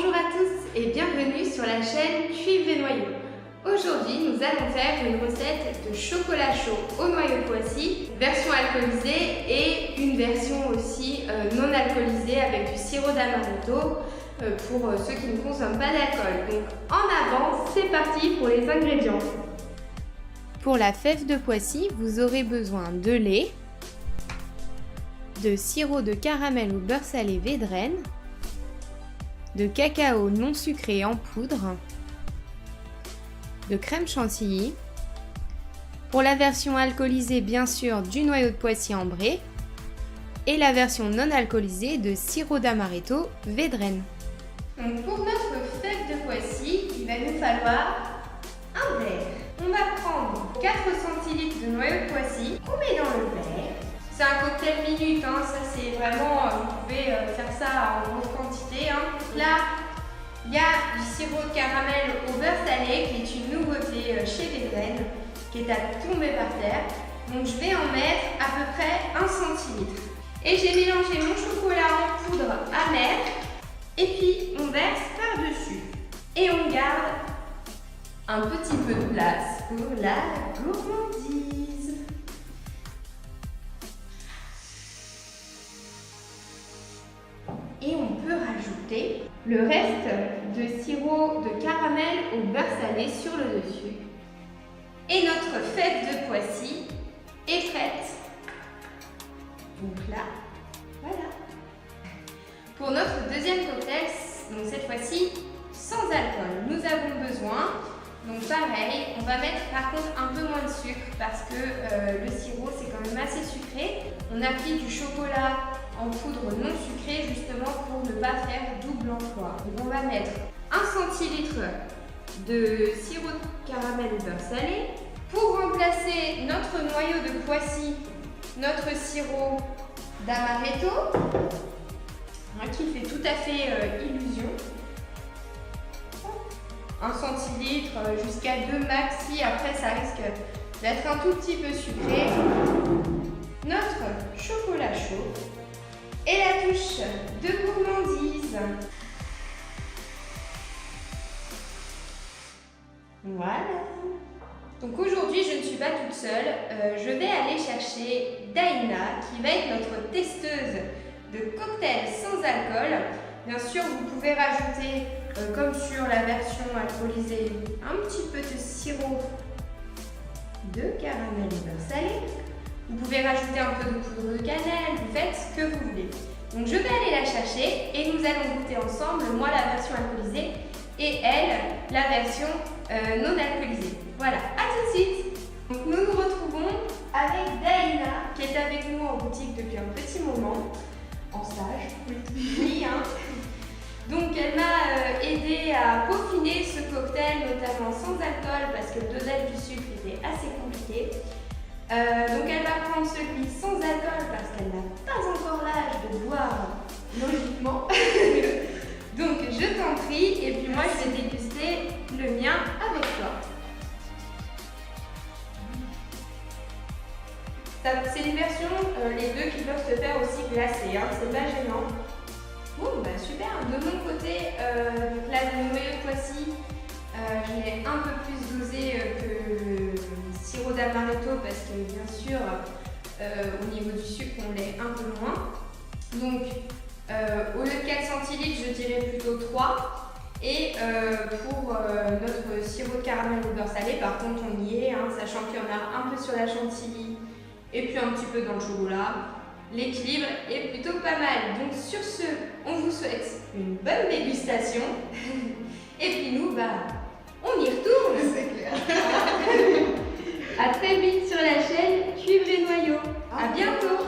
Bonjour à tous et bienvenue sur la chaîne Cuivre et Noyaux. Aujourd'hui, nous allons faire une recette de chocolat chaud au noyau de Poissy, version alcoolisée et une version aussi non alcoolisée avec du sirop d'amaretto pour ceux qui ne consomment pas d'alcool. Donc en avant, c'est parti pour les ingrédients. Pour la fève de Poissy, vous aurez besoin de lait, de sirop de caramel au beurre salé Védrenne, de cacao non sucré en poudre, de crème chantilly, pour la version alcoolisée bien sûr du noyau de Poissy ambré et la version non alcoolisée de sirop d'amaretto Védrenne. Donc pour notre fève de Poissy, il va nous falloir un verre. On va prendre 4 centilitres de noyau de Poissy qu'on met dans le verre. C'est un cocktail minute, hein, ça c'est vraiment, vous pouvez faire ça en grosse quantité. Hein. Là, il y a du sirop de caramel au beurre salé qui est une nouveauté chez Védrenne, qui est à tomber par terre. Donc je vais en mettre à peu près 1 centilitre. Et j'ai mélangé mon chocolat en poudre amère et puis on verse par-dessus. Et on garde un petit peu de place pour la gourmandise. Et on peut rajouter le reste de sirop de caramel au beurre salé sur le dessus. Et notre fève de Poissy est prête. Donc là, voilà. Pour notre deuxième cocktail, donc cette fois-ci sans alcool, nous avons besoin, donc pareil, on va mettre par contre un peu moins de sucre parce que le sirop c'est quand même assez sucré. On a pris du chocolat en poudre non sucrée justement pour ne pas faire double emploi. Donc on va mettre 1 centilitre de sirop de caramel au beurre salé. Pour remplacer notre noyau de Poissy, notre sirop d'amaretto, qui fait tout à fait illusion. 1 centilitre jusqu'à 2 maxi, après ça risque d'être un tout petit peu sucré. Notre chocolat chaud. Et la touche de gourmandise. Voilà. Donc aujourd'hui, je ne suis pas toute seule. Je vais aller chercher Daïna, qui va être notre testeuse de cocktails sans alcool. Bien sûr, vous pouvez rajouter, comme sur la version alcoolisée, un petit peu de sirop de caramel et beurre salé. Vous pouvez rajouter un peu de poudre de cannelle, vous faites ce que vous voulez. Donc je vais aller la chercher et nous allons goûter ensemble, moi la version alcoolisée et elle la version non alcoolisée. Voilà, à tout de suite. Donc nous nous retrouvons avec Daïna qui est avec nous en boutique depuis un petit moment, en stage. Oui, hein. Donc elle m'a aidé à peaufiner ce cocktail, notamment sans alcool parce que le dosage du sucre était assez compliqué. Donc elle va prendre celui sans alcool parce qu'elle n'a pas encore l'âge de boire logiquement. Donc je t'en prie et puis moi je vais déguster le mien avec toi. C'est une version, les deux qui peuvent se faire aussi glacées, hein, c'est pas gênant. Bon bah super, de mon côté, donc là le noyau de Poissy, je l'ai un peu plus dosé que le sirop d'amaretto parce que bien sûr au niveau du sucre on l'est un peu moins. Donc au lieu de 4 centilitres je dirais plutôt 3. Et pour notre sirop de caramel au beurre salé par contre on y est, hein, sachant qu'il y en a un peu sur la chantilly et puis un petit peu dans le chocolat. L'équilibre est plutôt pas mal. Donc sur ce, on vous souhaite une bonne dégustation. Et puis nous, on y retourne. C'est clair. À très vite sur la chaîne Cuivre et Noyaux. À bientôt.